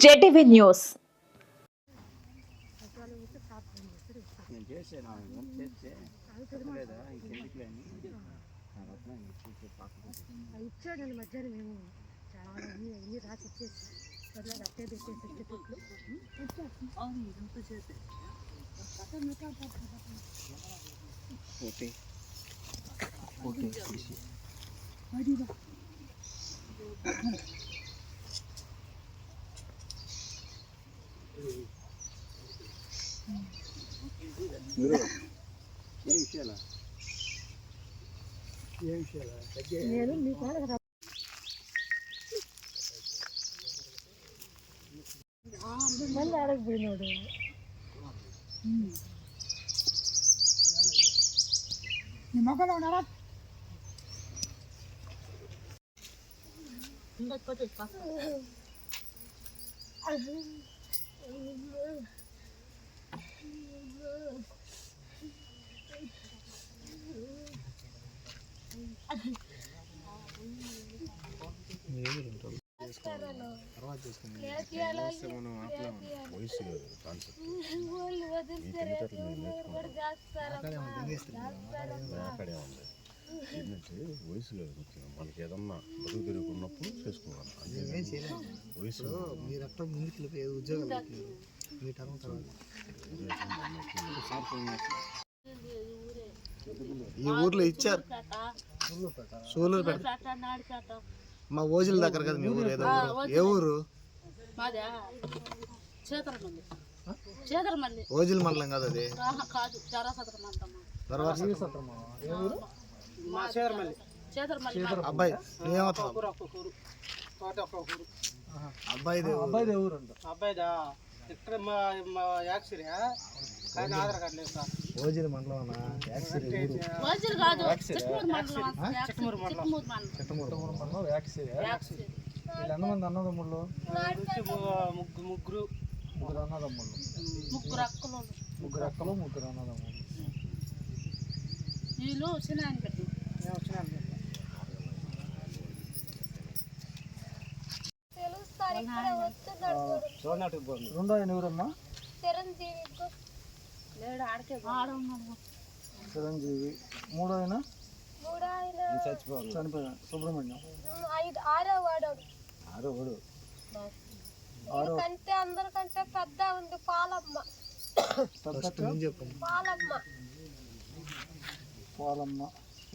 జెటివి news. ఇచ్చాడండి మధ్యాహ్నం మేము చాలా అన్ని రాసి ఇచ్చేసి అట్టే పెట్టేసి నేను మీ కాడ మళ్ళీ ఆడకపోయినాడు. నీ మొక్కలో ఉన్నారా ఏంటంటే వయసు లేదు ముఖ్యంగా మనకి ఏదన్నా బతుకు తిరుగుకున్నప్పుడు చేసుకోవాలి. వయసు మీరు అక్కడ ముందుకు ఉద్యోగాలు ఈ ఊర్లో ఇచ్చారు సూలూరుపేట మా ఓజిల దగ్గర కదా మీ ఊరు. ఏదో ఏ ఊరు? ఓజిల మండలం కదా అది. అబ్బాయి అబ్బాయి ఊరు అబ్బాయిదా ఇక్కడ మా యాక్సిరీ కానీ ఆధార్ కార్డు లేదు సార్. ఓజిల మండలం చిత్తమూరు మండలం యాక్సిరీ. వీళ్ళు ఎంతమంది అన్నదమ్ముళ్ళు? ముగ్గురు అన్నదమ్ముళ్ళు. ముగ్గురు అక్కలు ముగ్గురు అన్నదమ్ముళ్ళు. రెండో ఆయన ఎవరమ్మా? చిరంజీవి. మూడో ఆయన చనిపోయినా సుబ్రహ్మణ్యం. కంటే అందరికంటే పెద్ద ఉంది పాలమ్మ. పాలమ్మ.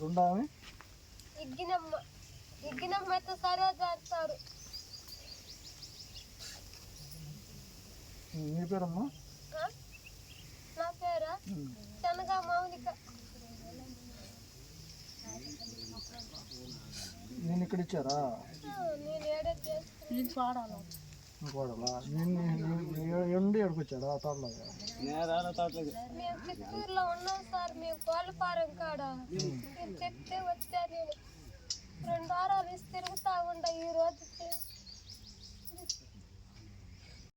రెండో ఆమె ఇగ్గినమ్మ అయితే సరే చేస్తారు. నీ పేరమ్మా? నా పేరా శనగా మౌనిక. నేను ఇక్కడ ఇచ్చారా? నేను ఏడే కోడలా? ఎండి ఎడుకొచ్చాడా తోటలాగా? మేము చిత్తూరులో ఉన్నాం సార్. మేము కోళ్ళపారం కాడ చెప్తే వచ్చా. నేను 2 వారాలు తిరుగుతా ఉండ. ఈ రోజుకి